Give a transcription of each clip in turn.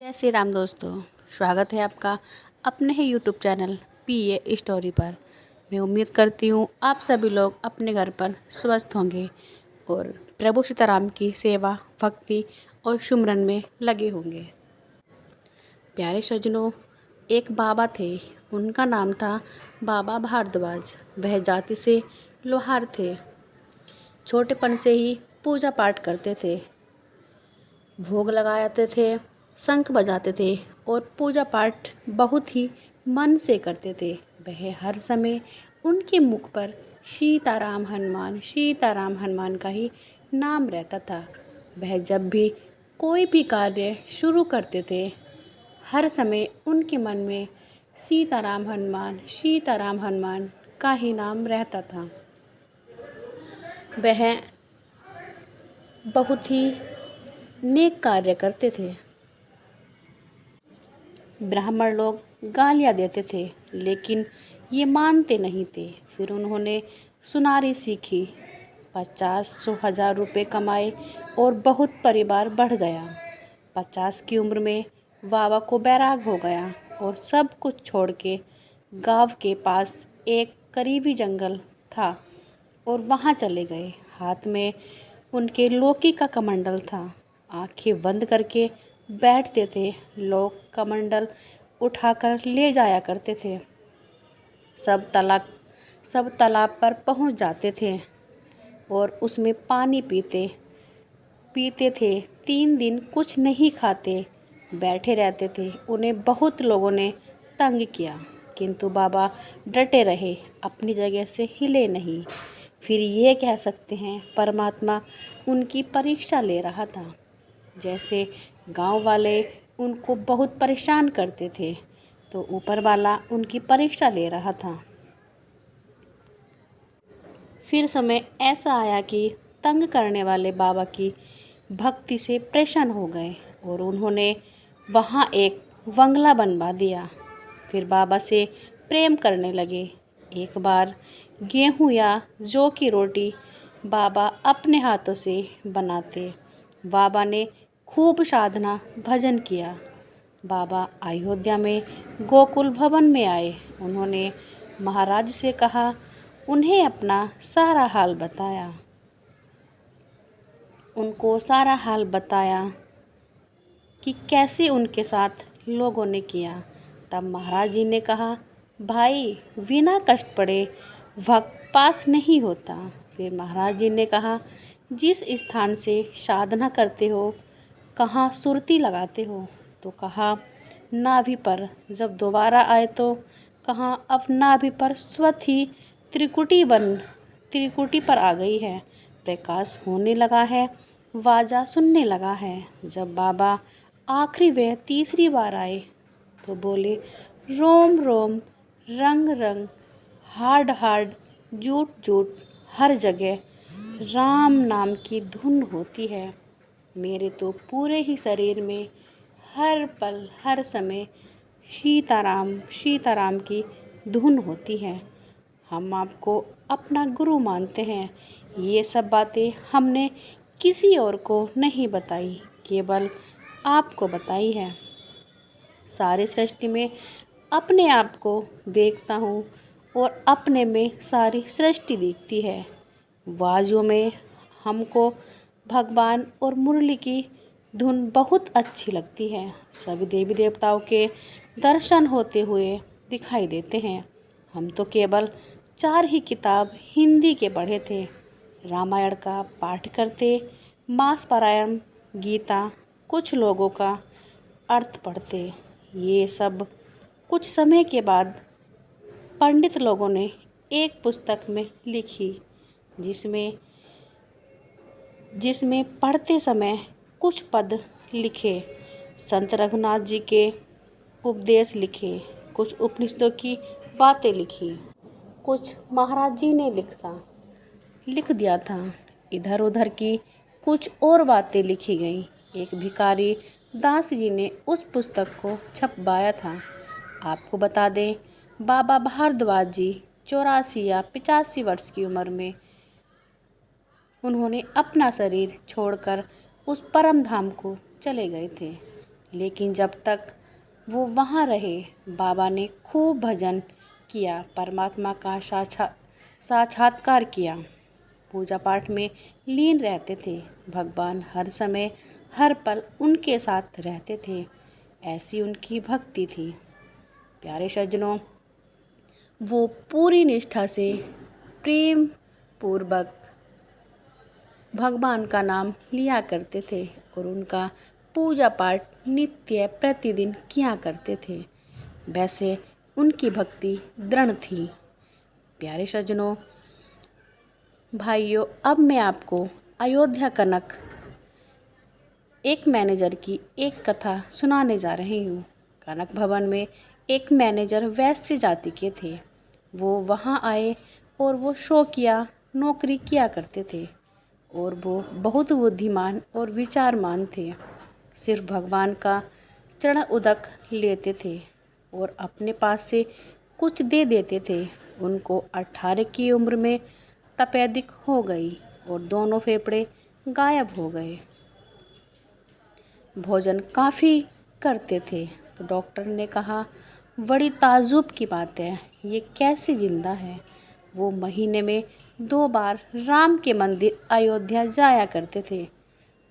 जय श्री राम दोस्तों। स्वागत है आपका अपने ही यूट्यूब चैनल पीए स्टोरी पर। मैं उम्मीद करती हूँ आप सभी लोग अपने घर पर स्वस्थ होंगे और प्रभु सीताराम की सेवा भक्ति और सुमरन में लगे होंगे। प्यारे सज्जनों, एक बाबा थे, उनका नाम था बाबा भारद्वाज। वह जाति से लोहार थे। छोटेपन से ही पूजा पाठ करते थे, भोग लगाते थे, शंख बजाते थे और पूजा पाठ बहुत ही मन से करते थे। वह हर समय उनके मुख पर सीताराम हनुमान का ही नाम रहता था। वह जब भी कोई भी कार्य शुरू करते थे, हर समय उनके मन में सीताराम हनुमान का ही नाम रहता था। वह बहुत ही नेक कार्य करते थे। ब्राह्मण लोग गालियाँ देते थे, लेकिन ये मानते नहीं थे। फिर उन्होंने सुनारी सीखी, 50-100 रुपये कमाए और बहुत परिवार बढ़ गया। 50 की उम्र में बाबा को बैराग हो गया और सब कुछ छोड़ के गांव के पास एक करीबी जंगल था और वहाँ चले गए। हाथ में उनके लौकी का कमंडल था। आंखें बंद करके बैठते थे। लोग कमंडल उठाकर ले जाया करते थे। सब तालाब पर पहुंच जाते थे और उसमें पानी पीते थे। 3 दिन कुछ नहीं खाते, बैठे रहते थे। उन्हें बहुत लोगों ने तंग किया, किंतु बाबा डटे रहे, अपनी जगह से हिले नहीं। फिर ये कह सकते हैं परमात्मा उनकी परीक्षा ले रहा था। जैसे गांव वाले उनको बहुत परेशान करते थे, तो ऊपर वाला उनकी परीक्षा ले रहा था। फिर समय ऐसा आया कि तंग करने वाले बाबा की भक्ति से परेशान हो गए और उन्होंने वहाँ एक बंगला बनवा दिया। फिर बाबा से प्रेम करने लगे। एक बार गेहूँ या जौ की रोटी बाबा अपने हाथों से बनाते। बाबा ने खूब साधना भजन किया। बाबा अयोध्या में गोकुल भवन में आए। उन्होंने महाराज से कहा, उन्हें अपना सारा हाल बताया। उनको सारा हाल बताया कि कैसे उनके साथ लोगों ने किया। तब महाराज जी ने कहा, भाई, बिना कष्ट पड़े भक्त पास नहीं होता। फिर महाराज जी ने कहा, जिस स्थान से साधना करते हो, कहाँ सुरती लगाते हो? तो कहा, नाभि पर। जब दोबारा आए तो कहा, अब नाभि पर स्वतः ही त्रिकुटी पर आ गई है, प्रकाश होने लगा है, वाजा सुनने लगा है। जब बाबा आखिरी व तीसरी बार आए तो बोले, रोम रोम, रंग रंग, हाड हाड, जूट जूट, हर जगह राम नाम की धुन होती है। मेरे तो पूरे ही शरीर में हर पल हर समय सीताराम की धुन होती है। हम आपको अपना गुरु मानते हैं। ये सब बातें हमने किसी और को नहीं बताई, केवल आपको बताई है। सारी सृष्टि में अपने आप को देखता हूँ और अपने में सारी सृष्टि दिखती है। वाजों में हमको भगवान और मुरली की धुन बहुत अच्छी लगती है। सभी देवी देवताओं के दर्शन होते हुए दिखाई देते हैं। हम तो केवल 4 ही किताब हिंदी के पढ़े थे। रामायण का पाठ करते, मास पारायण, गीता, कुछ लोगों का अर्थ पढ़ते। ये सब कुछ समय के बाद पंडित लोगों ने एक पुस्तक में लिखी, जिसमें पढ़ते समय कुछ पद लिखे, संत रघुनाथ जी के उपदेश लिखे, कुछ उपनिषदों की बातें लिखी, कुछ महाराज जी ने लिख दिया था। इधर उधर की कुछ और बातें लिखी गई। एक भिखारी दास जी ने उस पुस्तक को छपवाया था। आपको बता दें, बाबा भारद्वाज जी 84 या 85 वर्ष की उम्र में उन्होंने अपना शरीर छोड़कर उस परम धाम को चले गए थे। लेकिन जब तक वो वहाँ रहे बाबा ने खूब भजन किया, परमात्मा का साक्षात्कार किया, पूजा पाठ में लीन रहते थे। भगवान हर समय हर पल उनके साथ रहते थे, ऐसी उनकी भक्ति थी। प्यारे सज्जनों, वो पूरी निष्ठा से प्रेम पूर्वक भगवान का नाम लिया करते थे और उनका पूजा पाठ नित्य प्रतिदिन किया करते थे। वैसे उनकी भक्ति दृढ़ थी। प्यारे सज्जनों, भाइयों, अब मैं आपको अयोध्या कनक एक मैनेजर की एक कथा सुनाने जा रही हूँ। कनक भवन में एक मैनेजर वैश्य जाति के थे। वो वहाँ आए और वो शौकिया नौकरी किया करते थे और वो बहुत बुद्धिमान और विचारमान थे। सिर्फ भगवान का चरण उदक लेते थे और अपने पास से कुछ दे देते थे। उनको 18 की उम्र में तपेदिक हो गई और दोनों फेफड़े गायब हो गए। भोजन काफ़ी करते थे तो डॉक्टर ने कहा, बड़ी ताज्जुब की बात है, ये कैसे जिंदा है। वो महीने में 2 बार राम के मंदिर अयोध्या जाया करते थे,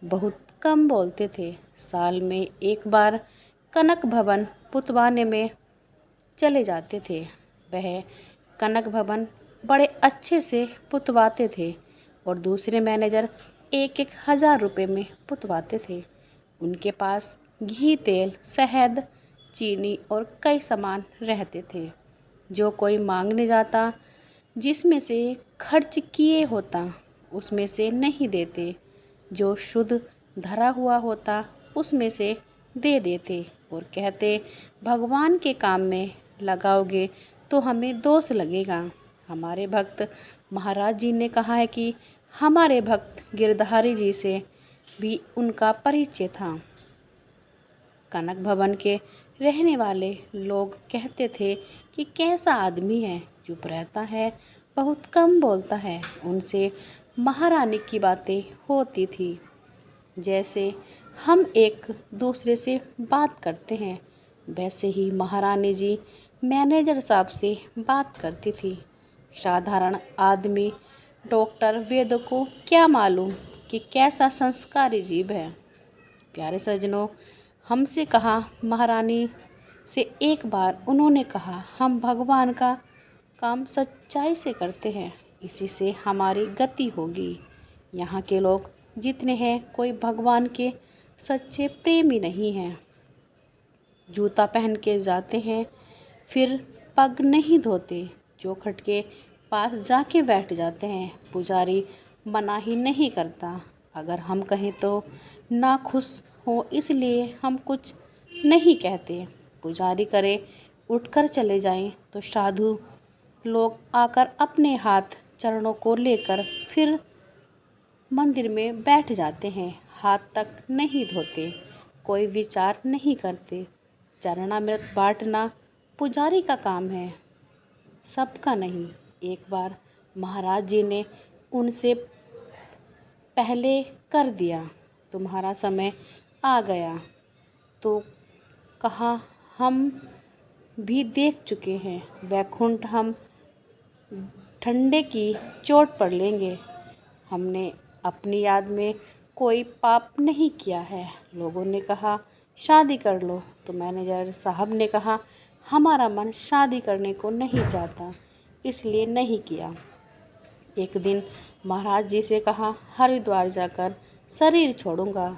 बहुत कम बोलते थे। साल में 1 बार कनक भवन पुतवाने में चले जाते थे। वह कनक भवन बड़े अच्छे से पुतवाते थे और दूसरे मैनेजर 1-1 हज़ार रुपये में पुतवाते थे। उनके पास घी, तेल, शहद, चीनी और कई सामान रहते थे। जो कोई मांगने जाता, जिसमें से खर्च किए होता उसमें से नहीं देते, जो शुद्ध धरा हुआ होता उसमें से दे देते और कहते, भगवान के काम में लगाओगे तो हमें दोष लगेगा। हमारे भक्त महाराज जी ने कहा है कि हमारे भक्त गिरधारी जी से भी उनका परिचय था। कनक भवन के रहने वाले लोग कहते थे कि कैसा आदमी है, चुप रहता है, बहुत कम बोलता है। उनसे महारानी की बातें होती थी, जैसे हम एक दूसरे से बात करते हैं, वैसे ही महारानी जी मैनेजर साहब से बात करती थी। साधारण आदमी डॉक्टर वेद को क्या मालूम कि कैसा संस्कारी जीव है। प्यारे सज्जनों, हमसे कहा महारानी से एक बार उन्होंने कहा, हम भगवान का काम सच्चाई से करते हैं, इसी से हमारी गति होगी। यहाँ के लोग जितने हैं, कोई भगवान के सच्चे प्रेमी नहीं हैं। जूता पहन के जाते हैं, फिर पग नहीं धोते, चौखट के पास जाके बैठ जाते हैं। पुजारी मना ही नहीं करता, अगर हम कहें तो नाखुश हो इसलिए हम कुछ नहीं कहते। पुजारी करे उठकर चले जाएं तो साधु लोग आकर अपने हाथ चरणों को लेकर फिर मंदिर में बैठ जाते हैं, हाथ तक नहीं धोते, कोई विचार नहीं करते। चरणामृत बांटना पुजारी का काम है, सबका नहीं। एक बार महाराज जी ने उनसे पहले कर दिया, तुम्हारा समय आ गया, तो कहा हम भी देख चुके हैं, वैकुंठ हम ठंडे की चोट पर लेंगे। हमने अपनी याद में कोई पाप नहीं किया है। लोगों ने कहा शादी कर लो, तो मैनेजर साहब ने कहा हमारा मन शादी करने को नहीं चाहता, इसलिए नहीं किया। एक दिन महाराज जी से कहा, हरिद्वार जाकर शरीर छोड़ूंगा।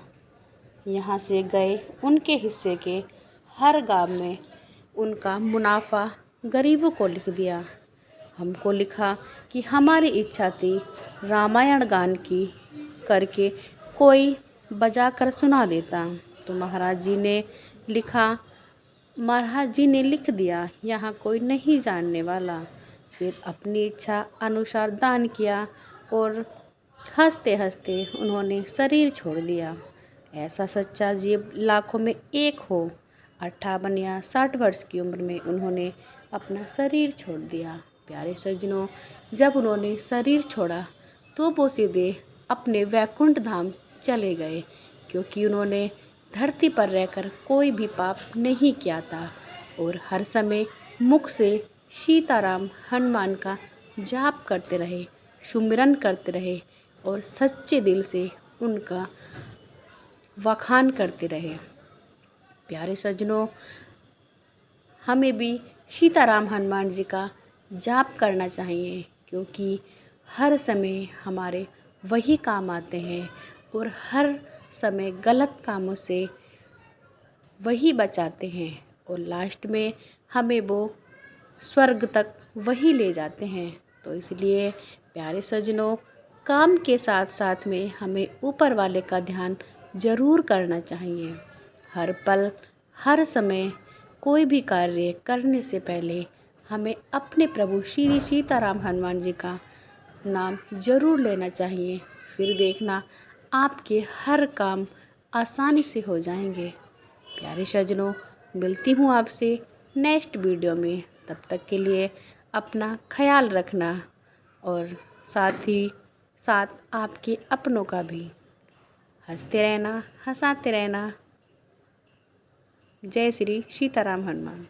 यहाँ से गए, उनके हिस्से के हर गांव में उनका मुनाफा गरीबों को लिख दिया। हमको लिखा कि हमारी इच्छा थी रामायण गान की करके कोई बजाकर सुना देता, तो महाराज जी ने लिख दिया, यहाँ कोई नहीं जानने वाला। फिर अपनी इच्छा अनुसार दान किया और हंसते हंसते उन्होंने शरीर छोड़ दिया। ऐसा सच्चा जीव लाखों में एक हो। 58 या 60 वर्ष की उम्र में उन्होंने अपना शरीर छोड़ दिया। प्यारे सज्जनों, जब उन्होंने शरीर छोड़ा तो वो सीधे अपने वैकुंठ धाम चले गए, क्योंकि उन्होंने धरती पर रहकर कोई भी पाप नहीं किया था और हर समय मुख से सीताराम हनुमान का जाप करते रहे, सुमिरन करते रहे और सच्चे दिल से उनका वखान करते रहे। प्यारे सज्जनों, हमें भी सीताराम हनुमान जी का जाप करना चाहिए, क्योंकि हर समय हमारे वही काम आते हैं और हर समय गलत कामों से वही बचाते हैं और लास्ट में हमें वो स्वर्ग तक वही ले जाते हैं। तो इसलिए प्यारे सज्जनों, काम के साथ साथ में हमें ऊपर वाले का ध्यान ज़रूर करना चाहिए। हर पल हर समय कोई भी कार्य करने से पहले हमें अपने प्रभु श्री सीताराम हनुमान जी का नाम ज़रूर लेना चाहिए। फिर देखना आपके हर काम आसानी से हो जाएंगे। प्यारे सज्जनों, मिलती हूँ आपसे नेक्स्ट वीडियो में। तब तक के लिए अपना ख्याल रखना और साथ ही साथ आपके अपनों का भी। हंसते रहना, हंसाते रहना। जय श्री सीताराम हनुमान।